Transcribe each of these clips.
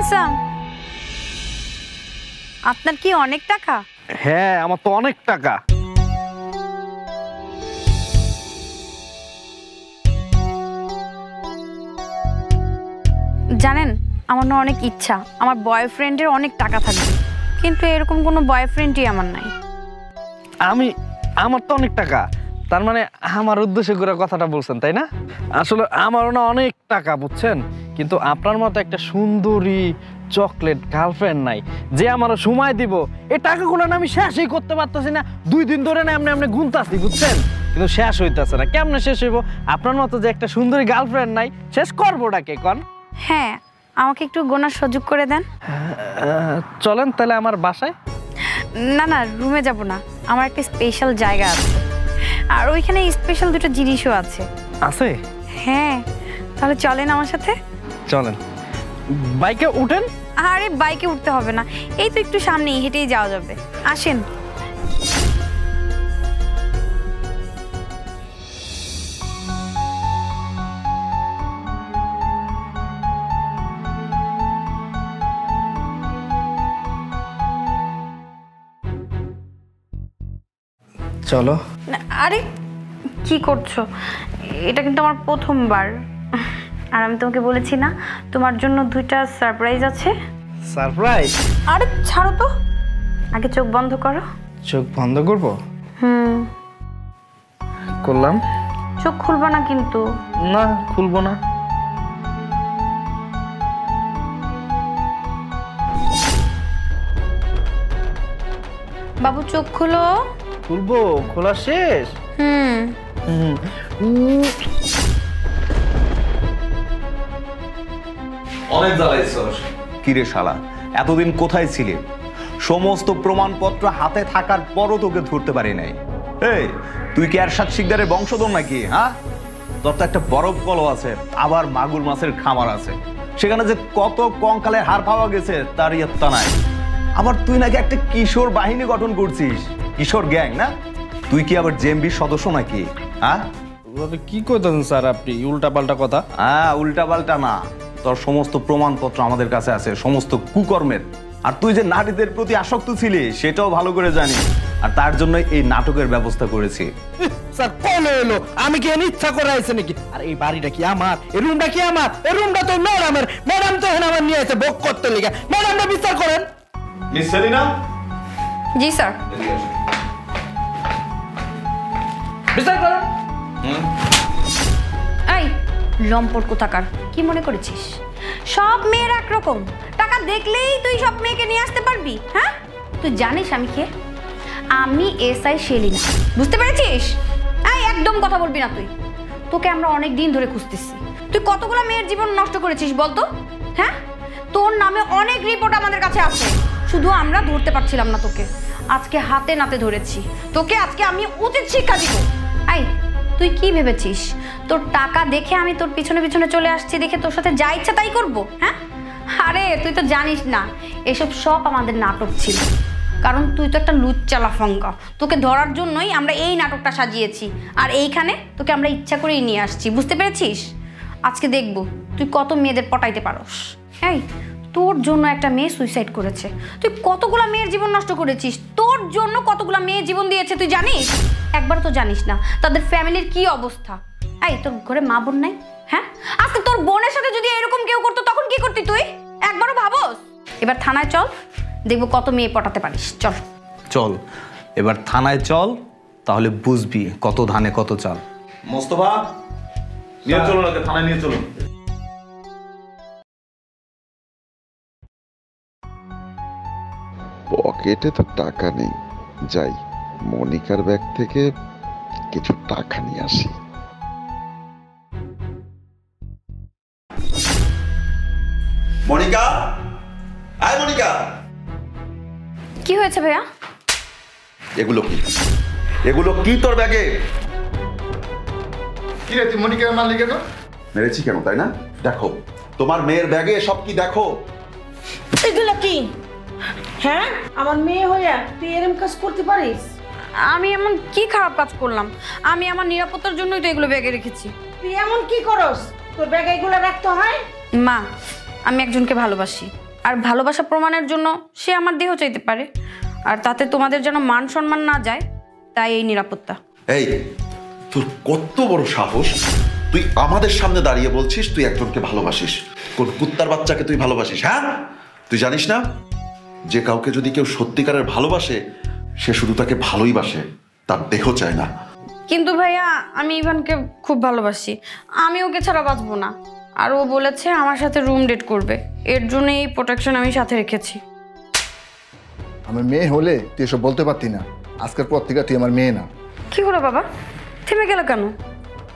Handsome, আপনার কি অনেক টাকা? হ্যাঁ, আমার তো অনেক টাকা। জানেন, আমার না অনেক ইচ্ছা আমার বয়ফ্রেন্ডের অনেক টাকা থাকবে, কিন্তু এরকম কোনো বয়ফ্রেন্ডই আমার নাই। আমার তো অনেক টাকা, তার মানে আমার উদ্দেশ্যে করে কথাটা বলছেন তাই না? আসলে আমারও না অনেক টাকা, বুঝছেন, কিন্তু আপনার মতো একটা সুন্দরী চকলেট গার্লফ্রেন্ড নাই যে আমারও সময় দিব। এই টাকাগুলো না আমি শেষই করতে পারতেছি না, 2 দিন ধরে না এমনি গুনতাছি, বুঝছেন, কিন্তু শেষ হইতেছে না। কেমনে শেষ হইব? আপনার মতো যে একটা সুন্দরী গার্লফ্রেন্ড নাই, শেষ করবোটা কে কন? হ্যাঁ, আমাকে একটু গোনার সুযোগ করে দেন। চলেন তাহলে আমার বাসায়। না না, রুমে যাব না, আমার একটা স্পেশাল জায়গা আছে, আর ওইখানে স্পেশাল 2টা জিনিসও আছে। আছে? হ্যাঁ, তাহলে চলেন আমার সাথে। চলেন। বাইকে উঠেন। আরে বাইকে উঠতে হবে না, এই তো একটু সামনেই, হেঁটেই যাওয়া যাবে, আসেন। চলো। আরে কি করছো? এটা কিন্তু আমার প্রথমবার, আর আমি তোমাকে বলেছি না তোমার জন্য 2টা সারপ্রাইজ আছে। সারপ্রাইজ? আরে ছাড়ো তো, আগে চোখ বন্ধ করো। চোখ বন্ধ করব? করলাম। চোখ খুলবা না কিন্তু। না, খুলবো না। বাবু চোখ খুলো। খুলবো? খোলা শেষ? অনেক জ্বালাইছস। কিরে শালা, এতদিন কোথায় ছিলে? সমস্ত প্রমাণপত্র হাতে থাকার পরও তোকে ধরতে পারি নাই। এই, তুই কি এরশাদ শিকদারের বংশধর নাকি? হ্যাঁ, তোর তো একটা বরফ কলও আছে, আবার মাগুর মাছের খামার আছে, সেখানে যে কত কঙ্কালের হাড় পাওয়া গেছে তার ইয়ত্তা নাই। আবার তুই নাকি একটা কিশোর বাহিনী গঠন করছিস, কিশোর গ্যাং না? তুই কি আবার জেএমবির সদস্য নাকি? হ্যাঁ, কি কইতেছেন স্যার আপনি? উল্টা পাল্টা কথা। হ্যাঁ, উল্টা পাল্টা না, তোর সমস্ত প্রমাণপত্র আমাদের কাছে আছে, সমস্ত কুকর্মের। আর তুই যে নারীদের প্রতি আসক্ত ছিলি সেটাও ভালো করে জানি, আর তার জন্য এই নাটকের ব্যবস্থা করেছি। স্যার কোলে এলো, আমি কি এনে ইচ্ছা করে আইছে নাকি? আর এই বাড়িটা কি আমার? এই রুমটা কি আমার? এই রুমটা তো ম্যাডামের। ম্যাডাম তো এখানে আমার নিয়ে এসে বক করতে লেগে। ম্যাডামটা বিচার করেন। মিস সেলিনা। জি স্যার। বিচার করেন। এই লম্পট কোথাকার, কি মনে করেছিস সব মেয়ের একরকম? টাকা দেখলেই তুই সব মেয়েকে নিয়ে আসতে পারবি? হ্যাঁ, তুই জানিস আমি কে? আমি এসআই সেলিনা, বুঝতে পেরেছিস? এই একদম কথা বলবি না তুই। তোকে আমরা অনেক দিন ধরে খুঁজতেছি, তুই কতগুলো মেয়ের জীবন নষ্ট করেছিস বলতো? হ্যাঁ, তোর নামে অনেক রিপোর্ট আমাদের কাছে আছে, শুধু আমরা ধরতে পারছিলাম না তোকে। আজকে হাতে নাতে ধরেছি তোকে, আজকে আমি উচিত শিক্ষা দিব। এই তুই কি ভেবেছিস তোর টাকা দেখে আমি তোর পিছনে পিছনে চলে আসছি দেখে তোর সাথে যা ইচ্ছা তাই করবো? হ্যাঁ, আরে তুই তো জানিস না, এসব সব আমাদের নাটক ছিল, কারণ তুই তো একটা লুচ্চা লাফাঙ্গা। তোকে ধরার জন্যই আমরা এই নাটকটা সাজিয়েছি, আর এইখানে তোকে আমরা ইচ্ছা করেই নিয়ে আসছি, বুঝতে পেরেছিস? আজকে দেখবো তুই কত মেয়েদের পটাইতে পারস। এই তোর জন্য একটা মেয়ে সুইসাইড করেছে, তুই কতগুলা মেয়ের জীবন নষ্ট করেছিস, তোর জন্য কতগুলা মেয়ে জীবন দিয়েছে তুই জানিস? একবার তো জানিস না তাদের ফ্যামিলির কি অবস্থা। এই তোর ঘরে মা বোন নাই? হ্যাঁ, আজকে তোর বোনের সাথে যদি এরকম কেউ করতো তখন কি করতি তুই? একবারও ভাবস? এবার থানায় চল, দেখবো কত মেয়ে পটাতে পারিস। চল চল, এবার থানায় চল, তাহলে বুঝবি কত ধানে কত চাল। মোস্তফা, নিয়ে চলুন, ওকে থানায় নিয়ে চলুন। পকেটে তো টাকা নেই, যাই মনিকার ব্যাগ থেকে কিছু টাকা নিয়ে আসি। মনিকা, আয় মনিকা। কি হয়েছে ভাইয়া? এগুলো কি? এগুলো কি তোর ব্যাগে? কি রে, তুই মনিকার মারলি কেন? মেরেছি কেন তাই না? দেখো তোমার মেয়ের ব্যাগে সব কি দেখো। এগুলো কি? হ্যাঁ, আমার মেয়ে হইয়া তুই এরকম কাজ করতে পারিস? আমি এমন কি খারাপ কাজ করলাম? আমি আমার নিরাপত্তার জন্যই তো এগুলো ব্যাগে রেখেছি। তুই এমন কি করস তোর ব্যাগে এগুলো রাখতে হয়? মা, আমি একজনকে ভালোবাসি, আর ভালোবাসা প্রমাণের জন্য সে আমার দেহ চাইতে পারে, আর তাতে তোমাদের যেন মান সম্মান না যায়, তাই এই নিরাপত্তা। এই তোর কত বড় সাহস, তুই আমাদের সামনে দাঁড়িয়ে বলছিস তুই একজনকে ভালোবাসিস? কোন কুত্তার বাচ্চাকে তুই ভালোবাসিস? হ্যাঁ, তুই জানিস না যে কাউকে যদি কেউ সত্যিকারের ভালোবাসে সে শুধু তাকে ভালোই বাসে, তার দেহ চায় না। কিন্তু ভাইয়া আমি ইভানকে খুব ভালোবাসি, আমি ওকে ছাড়া বাঁচবো না। আর ও বলেছে আমার সাথে রুম ডেট করবে, এর জন্য এই প্রোটেকশন আমি সাথে রেখেছি। আমার মেয়ে হলে তুই এসব বলতে পারতি না। আজকের পর থেকে তুই আমার মেয়ে না। কি হলো বাবা, থেমে গেল কেন?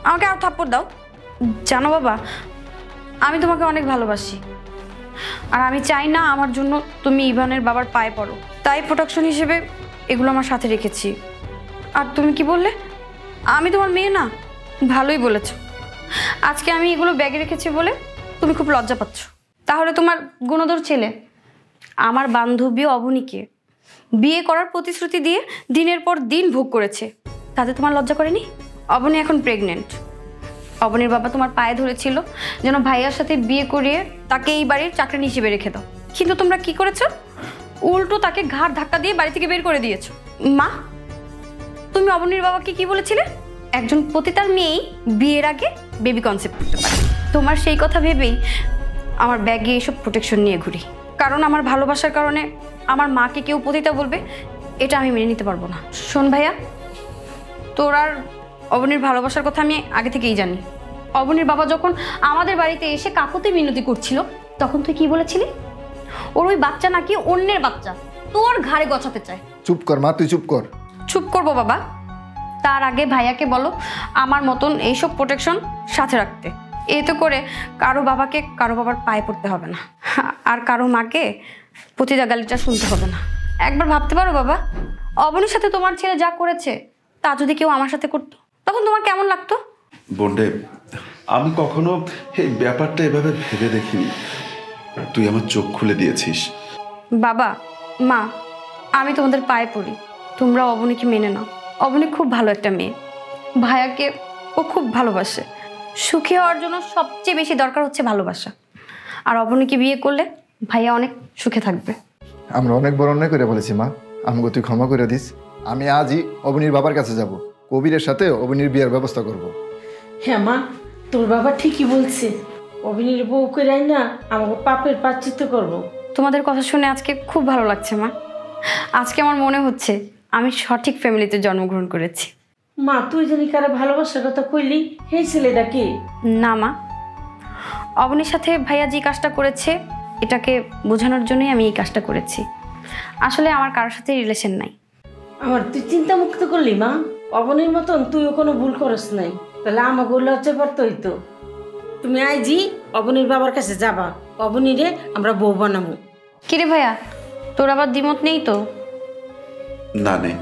আমাকে আর থাপ্পড় দাও। জানো বাবা, আমি তোমাকে অনেক ভালোবাসি, আর আমি চাই না আমার জন্য তুমি ইভানের বাবার পায়ে পড়ো, তাই প্রোটেকশন হিসেবে এগুলো আমার সাথে রেখেছি। আর তুমি কি বললে আমি তোমার মেয়ে না? ভালোই বলেছ। আজকে আমি এগুলো ব্যাগে রেখেছি বলে তুমি খুব লজ্জা পাচ্ছ। তাহলে তোমার গুণধর ছেলে আমার বান্ধবী অবনীকে বিয়ে করার প্রতিশ্রুতি দিয়ে দিনের পর দিন ভোগ করেছে, তাতে তোমার লজ্জা করেনি? অবনী এখন প্রেগনেন্ট। অবনীর বাবা তোমার পায়ে ধরেছিল যেন ভাইয়ার সাথে বিয়ে করিয়ে তাকে এই বাড়ির চাকরানি হিসেবে রেখে দাও, কিন্তু তোমরা কি করেছো? উল্টো তাকে ঘাড় ধাক্কা দিয়ে বাড়ি থেকে বের করে দিয়েছো। মা, তুমি অবনীর বাবাকে কি বলেছিলে? একজন পতিতার মেয়েই বিয়ের আগে বেবি কনসেপ্ট করতে পারে। তোমার সেই কথা ভেবেই আমার ব্যাগে এসব প্রোটেকশন নিয়ে ঘুরি, কারণ আমার ভালোবাসার কারণে আমার মাকে কেউ পতিতা বলবে, এটা আমি মেনে নিতে পারবো না। শোন ভাইয়া, তোর আর অবনীর ভালোবাসার কথা আমি আগে থেকেই জানি। অবনীর বাবা যখন আমাদের বাড়িতে এসে কাকুতি মিনতি করছিল, তখন তুই কি বলেছিলি? ওর ওই বাচ্চা নাকি অন্যের বাচ্চা, তোর ঘাড়ে গছাতে চায়। চুপ কর মা, তুই চুপ কর। চুপ করবো বাবা? তার আগে ভাইয়াকে বলো আমার মতন এইসব প্রোটেকশন সাথে রাখতে, এতে করে কারো বাবাকে কারো বাবার পায়ে পড়তে হবে না, আর কারো মাকে পতিতা গালিটা শুনতে হবে না। একবার ভাবতে পারো বাবা, অবনীর সাথে তোমার ছেলে যা করেছে তা যদি কেউ আমার সাথে করতো, তখন তোমার কেমন লাগতো? বন্ডে, আমি কখনো এই ব্যাপারটা এভাবে ভেবে দেখিনি, তুই আমার চোখ খুলে দিয়েছিস। বাবা মা, আমি তোমাদের পায়ে পড়ি, তোমরা অবনীকে মেনে নাও। অবনী খুব ভালো একটা মেয়ে, ভাইয়াকে ও খুব ভালোবাসে। সুখী হওয়ার জন্য সবচেয়ে বেশি দরকার হচ্ছে ভালোবাসা, আর অবনীকে বিয়ে করলে ভাইয়া অনেক সুখে থাকবে। আমরা অনেক বড় অন্যায় করে বলেছি মা, আমাকে তুই ক্ষমা করে দিস। আমি আজই অবনীর বাবার কাছে যাব, কবিরের সাথে অবনীর বিয়ের ব্যবস্থা করব। হ্যাঁ মা, তোর বাবা ঠিকই বলছে, অভিনীর বউ করে না আমাকে পাপের প্রায়শ্চিত্ত করবো। তোমাদের কথা শুনে আজকে খুব ভালো লাগছে মা। আজকে আমার মনে হচ্ছে আমি সঠিক ফ্যামিলিতে জন্মগ্রহণ করেছি। মা, তুই জানি কারো ভালোবাসার কথা কইলি, এই ছেলেটা কি? না মা, অবনীর সাথে ভাইয়া যে কাজটা করেছে এটাকে বোঝানোর জন্যই আমি এই কাজটা করেছি। আসলে আমার কারোর সাথে রিলেশন নাই। আমার তুই চিন্তা মুক্ত করলি মা, অবনীর মতন তুইও কোনো ভুল করস নাই, তাহলে আমাকে লজ্জা পড়তে হইতো। তুমি আইজি অবনীর বাবার কাছে যাবা, অবনীরে আমরা বউ বানাবো। কিরে ভাইয়া, তোর আবার দ্বিমত নেই তো? না নেই।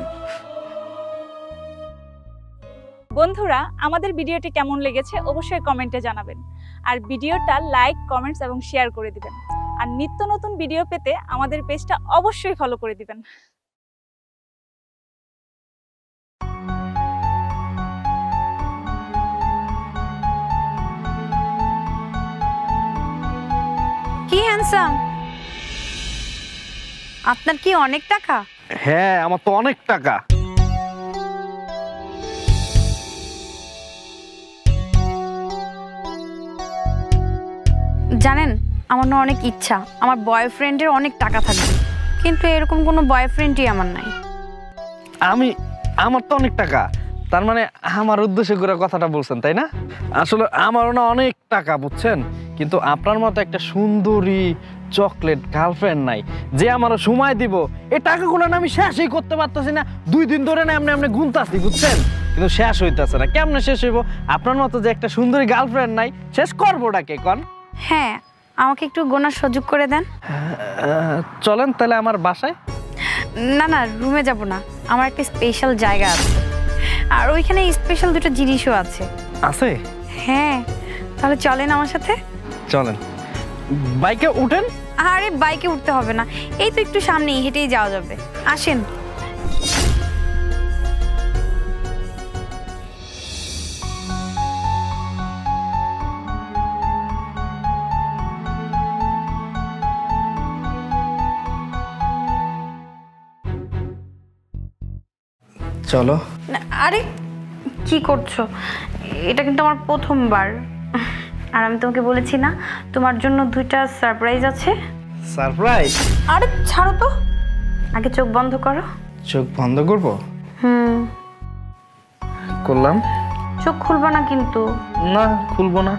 বন্ধুরা, আমাদের ভিডিওটি কেমন লেগেছে অবশ্যই কমেন্টে জানাবেন, আর ভিডিওটা লাইক, কমেন্টস এবং শেয়ার করে দিবেন। আর নিত্য নতুন ভিডিও পেতে আমাদের পেজটা অবশ্যই ফলো করে দিবেন। কি হ্যান্ডসাম, আপনার কি অনেক টাকা? হ্যাঁ, আমার তো অনেক টাকা। জানেন, আমার না অনেক ইচ্ছা আমার বয়ফ্রেন্ডের অনেক টাকা থাকবে, কিন্তু এরকম কোনো বয়ফ্রেন্ডই আমার নাই। আমার তো অনেক টাকা, তার মানে আমার উদ্দেশ্যে করে কথাটা বলছেন তাই না? আসলে আমারও না অনেক টাকা, বুঝছেন, কিন্তু আপনার মতো একটা সুন্দরী চকলেট গার্লফ্রেন্ড নাই যে আমারও সময় দিব। এই টাকাগুলো না আমি শেষই করতে পারতেছি না, 2 দিন ধরে না এমনি গুনতাছি, বুঝছেন, কিন্তু শেষ হইতেছে না। কেমনে শেষ হইব? আপনার মতো যে একটা সুন্দরী গার্লফ্রেন্ড নাই, শেষ করবোটা কে কন? হ্যাঁ, আমাকে একটু গোনার সুযোগ করে দেন। চলেন তাহলে আমার বাসায়। না না, রুমে যাব না, আমার একটা স্পেশাল জায়গা আছে, আর ওইখানে স্পেশাল 2টা জিনিসও আছে। আছে? হ্যাঁ, তাহলে চলেন আমার সাথে। চলেন। বাইকে উঠেন। আরে বাইকে উঠতে হবে না, এই তো একটু সামনেই, হেঁটেই যাওয়া যাবে, আসেন। চলো। আরে কি করছো? এটা কিন্তু আমার প্রথমবার। আর আমি তোমাকে বলেছি না তোমার জন্য 2টা সারপ্রাইজ আছে। সারপ্রাইজ? আরে ছাড়ো তো, আগে চোখ বন্ধ করো। চোখ বন্ধ করব? হুম। করলাম। চোখ খুলবা না কিন্তু। না, খুলবো না।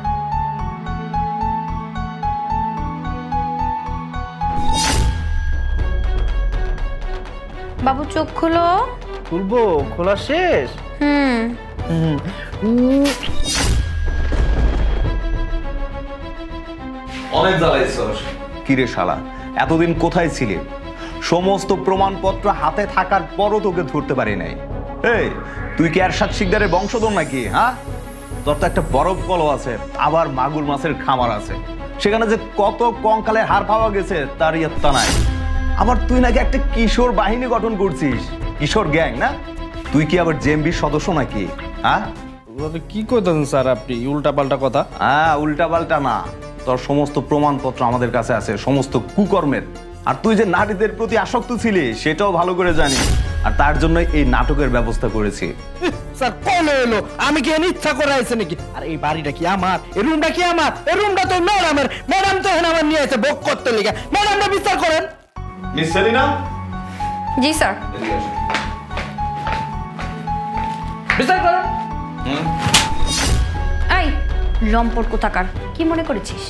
বাবু চোখ খুলো। খুলবো? খোলা শেষ? হুম। অনেক জ্বালাইছস। কিরে শালা, এতদিন কোথায় ছিলে? সমস্ত প্রমাণপত্র হাতে থাকার পরও তোকে ধরতে পারি নাই। এই, তুই কি এরশাদ শিকদারের বংশধর নাকি? হ্যাঁ, তোর তো একটা বরফ কলও আছে, আবার মাগুর মাছের খামার আছে। সেখানে যে কত কঙ্কালের হাড় পাওয়া গেছে তার ইয়ত্তা নাই। আবার তুই নাকি একটা কিশোর বাহিনী গঠন করছিস, কিশোর গ্যাং না? তুই কি আবার জেএমবির সদস্য নাকি? হ্যাঁ, কি করতেন স্যার আপনি? উল্টা পাল্টা কথা। হ্যাঁ, উল্টা পাল্টা না, তোর সমস্ত প্রমাণপত্র আমাদের কাছে আছে, সমস্ত কুকর্মের। আর তুই যে নারীদের প্রতি আসক্ত ছিলি সেটাও ভালো করে জানি, আর তার জন্য এই নাটকের ব্যবস্থা করেছি। স্যার কোন এলো? আমি কি এনে ইচ্ছা করে আইছে নাকি? আর এই বাড়িটা কি আমার? এই রুমটা কি আমার? এই রুমটা তো ম্যাডামের। ম্যাডাম তো এখানে আমার নিয়ে এসে ভোগ করতে লেগে। ম্যাডামটা বিচার করেন। মিস সেলিনা? জি স্যার। বিচার করেন। এই লম্পট কোথাকার, কি মনে করেছিস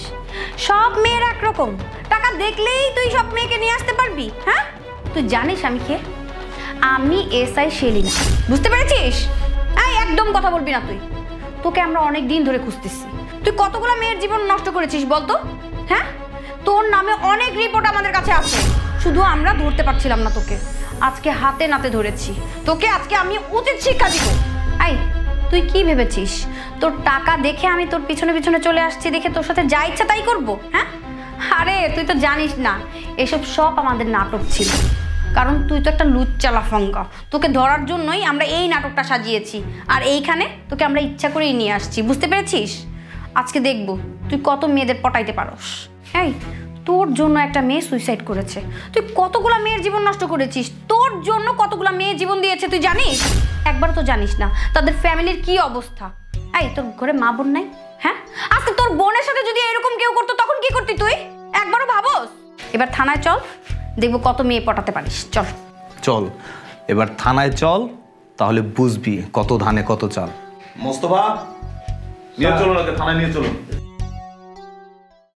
সব মেয়ের একরকম? টাকা দেখলেই তুই সব মেয়েকে নিয়ে আসতে পারবি? হ্যাঁ, তুই জানিস আমি কে? আমি এসআই সেলিনা, বুঝতে পেরেছিস? এই একদম কথা বলবি না তুই। তোকে আমরা অনেক দিন ধরে খুঁজতেছি। তুই কতগুলো মেয়ের জীবন নষ্ট করেছিস বলতো? হ্যাঁ, তোর নামে অনেক রিপোর্ট আমাদের কাছে আছে, শুধু আমরা ধরতে পারছিলাম না তোকে। আজকে হাতে নাতে ধরেছি তোকে, আজকে আমি উচিত শিক্ষা দিব। এই তুই কি ভেবেছিস তোর টাকা দেখে আমি তোর পিছনে পিছনে চলে আসছি দেখে তোর সাথে যা ইচ্ছা তাই করবো? হ্যাঁ, আরে তুই তো জানিস না এসব সব আমাদের নাটক ছিল, কারণ তুই তো একটা লুচ্চা লাফাঙ্গা। তোকে ধরার জন্যই আমরা এই নাটকটা সাজিয়েছি, আর এইখানে তোকে আমরা ইচ্ছা করেই নিয়ে আসছি, বুঝতে পেরেছিস? আজকে দেখবো তুই কত মেয়েদের পটাইতে পারস। এই তোর জন্য একটা মেয়ে সুইসাইড করেছে, তুই কতগুলা মেয়ের জীবন নষ্ট করেছিস। তোর জন্য কতগুলা মেয়ে জীবন দিয়েছে তুই জানিস? একবার তো জানিস না তাদের ফ্যামিলির কি অবস্থা। এই তোর ঘরে মা বোন নাই? হ্যাঁ, আজকে তোর বোনের সাথে যদি এরকম কেউ করতো তখন কি করতি তুই? একবারও ভাবস? এবার থানায় চল, দেখবো কত মেয়ে পটাতে পারিস। চল চল, এবার থানায় চল, তাহলে বুঝবি কত ধানে কত চাল। মোস্তফা, নিয়ে চলো, থানায় নিয়ে চলো।